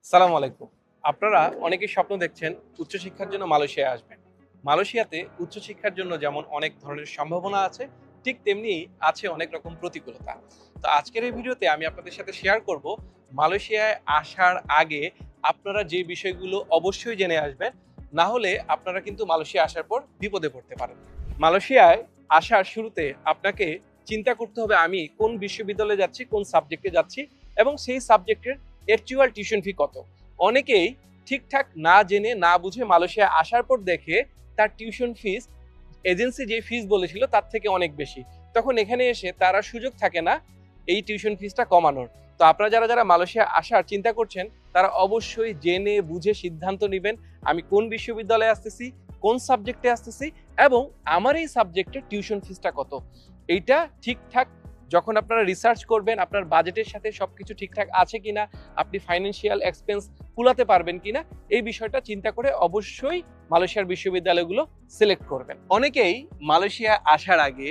সালাম আলাইকুম। আপনারা অনেকেই স্বপ্ন দেখছেন উচ্চশিক্ষার জন্য মালয়েশিয়ায় আসবেন। মালয়েশিয়াতে উচ্চশিক্ষার জন্য যেমন অনেক ধরনের সম্ভাবনা আছে, ঠিক তেমনি আছে অনেক রকম প্রতিকূলতা। তো আজকের এই ভিডিওতে আমি আপনাদের সাথে শেয়ার করব মালয়েশিয়ায় আসার আগে আপনারা যে বিষয়গুলো অবশ্যই জেনে আসবেন, না হলে আপনারা কিন্তু মালয়েশিয়া আসার পর বিপদে পড়তে পারেন। মালয়েশিয়ায় আসার শুরুতে আপনাকে চিন্তা করতে হবে আমি কোন বিশ্ববিদ্যালয়ে যাচ্ছি, কোন সাবজেক্টে যাচ্ছি এবং সেই সাবজেক্টের অ্যাকচুয়াল টিউশন ফি কত। অনেকেই ঠিকঠাক না জেনে না বুঝে মালয়েশিয়া আসার পর দেখে তার টিউশন ফিস এজেন্সি যে ফিস বলেছিল তার থেকে অনেক বেশি। তখন এখানে এসে তারা সুযোগ থাকে না এই টিউশন ফিসটা কমানোর। তো আপনারা যারা যারা মালয়েশিয়া আসার চিন্তা করছেন তারা অবশ্যই জেনে বুঝে সিদ্ধান্ত নেবেন আমি কোন বিশ্ববিদ্যালয়ে আসতেছি, কোন সাবজেক্টে আসতেছি এবং আমার এই সাবজেক্টের টিউশন ফিসটা কত। এইটা ঠিকঠাক যখন আপনারা রিসার্চ করবেন আপনার বাজেটের সাথে সবকিছু ঠিকঠাক আছে কিনা, আপনি ফাইন্যান্সিয়াল এক্সপেন্স কুলাতে পারবেন কিনা, এই বিষয়টা চিন্তা করে অবশ্যই মালয়েশিয়ার বিশ্ববিদ্যালয়গুলো সিলেক্ট করবেন। অনেকেই মালয়েশিয়া আসার আগে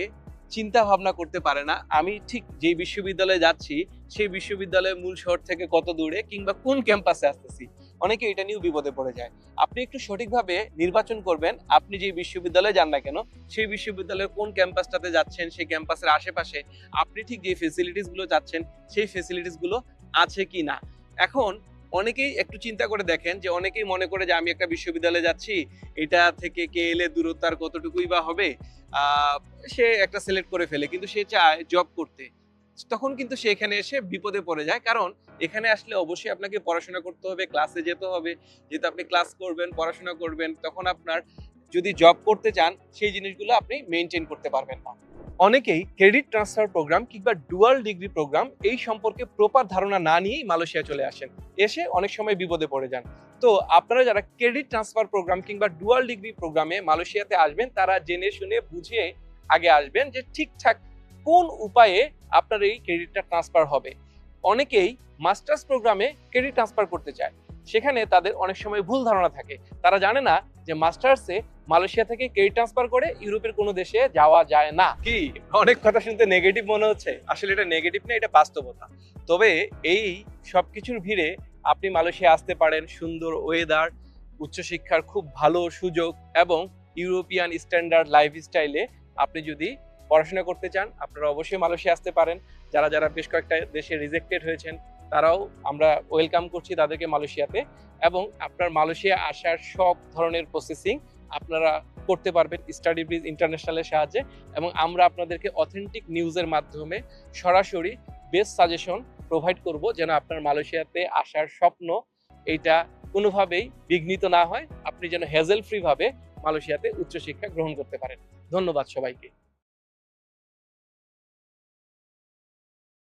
চিন্তা ভাবনা করতে পারে না আমি ঠিক যেই বিশ্ববিদ্যালয়ে যাচ্ছি সেই বিশ্ববিদ্যালয়ের মূল শহর থেকে কত দূরে কিংবা কোন ক্যাম্পাসে আসতেছি। অনেকে এটা নিয়েও বিপদে পড়ে যায়। আপনি একটু সঠিকভাবে নির্বাচন করবেন আপনি যে বিশ্ববিদ্যালয়ে যান না কেন সেই বিশ্ববিদ্যালয়ের কোন ক্যাম্পাসটাতে যাচ্ছেন, সেই ক্যাম্পাসের আশেপাশে আপনি ঠিক যে ফেসিলিটিস গুলো চাচ্ছেন সেই ফেসিলিটিস গুলো আছে কি না। এখন অনেকেই একটু চিন্তা করে দেখেন যে অনেকেই মনে করে যে আমি একটা বিশ্ববিদ্যালয়ে যাচ্ছি, এটা থেকে কেএলএ দূরত্ব আর কতটুকুই বা হবে, সে একটা সিলেক্ট করে ফেলে কিন্তু সে চায় জব করতে। তখন কিন্তু সে এখানে এসে বিপদে পড়ে যায়, কারণ এখানে আসলে অবশ্যই আপনাকে পড়াশোনা করতে হবে, ক্লাসে যেতে হবে। যেহেতু আপনি ক্লাস করবেন, পড়াশোনা করবেন, তখন আপনার যদি জব করতে চান সেই জিনিসগুলো আপনি মেনটেন করতে পারবেন না। অনেকেই ক্রেডিট ট্রান্সফার প্রোগ্রাম কিংবা ডুয়াল ডিগ্রি প্রোগ্রাম এই সম্পর্কে প্রপার ধারণা না নিয়েই মালয়েশিয়া চলে আসেন, এসে অনেক সময় বিপদে পড়ে যান। তো আপনারা যারা ক্রেডিট ট্রান্সফার প্রোগ্রাম কিংবা ডুয়াল ডিগ্রি প্রোগ্রামে মালয়েশিয়াতে আসবেন তারা জেনে শুনে বুঝে আগে আসবেন যে ঠিকঠাক কোন উপায়ে আপনার এই ক্রেডিটটা ট্রান্সফার হবে। অনেকেই মাস্টার্স প্রোগ্রামে ক্রেডিট ট্রান্সফার করতে চায়, সেখানে তাদের অনেক সময় ভুল ধারণা থাকে। তারা জানে না যে মাস্টার্সে মালয়েশিয়া থেকে ক্রেডিট ট্রান্সফার করে ইউরোপের কোনো দেশে যাওয়া যায় না। কি অনেক কথা শুনতে নেগেটিভ মনে হচ্ছে, আসলে এটা নেগেটিভ না, এটা বাস্তবতা। তবে এই সবকিছুর ভিড়ে আপনি মালয়েশিয়া আসতে পারেন, সুন্দর ওয়েদার, উচ্চশিক্ষার খুব ভালো সুযোগ এবং ইউরোপিয়ান স্ট্যান্ডার্ড লাইফস্টাইলে আপনি যদি পড়াশোনা করতে চান আপনারা অবশ্যই মালয়েশিয়া আসতে পারেন। যারা যারা বেশ কয়েকটা দেশে রিজেক্টেড হয়েছেন তারাও আমরা ওয়েলকাম করছি তাদেরকে মালয়েশিয়াতে। এবং আপনার মালয়েশিয়া আসার সব ধরনের প্রসেসিং আপনারা করতে পারবেন স্টাডি ব্রিজ ইন্টারন্যাশনালের সাহায্যে, এবং আমরা আপনাদেরকে অথেন্টিক নিউজের মাধ্যমে সরাসরি বেস্ট সাজেশন প্রোভাইড করব যেন আপনার মালয়েশিয়াতে আসার স্বপ্ন এইটা কোনোভাবেই বিঘ্নিত না হয়, আপনি যেন হ্যাজেল ফ্রি ভাবে মালয়েশিয়াতে উচ্চশিক্ষা গ্রহণ করতে পারেন। ধন্যবাদ সবাইকে।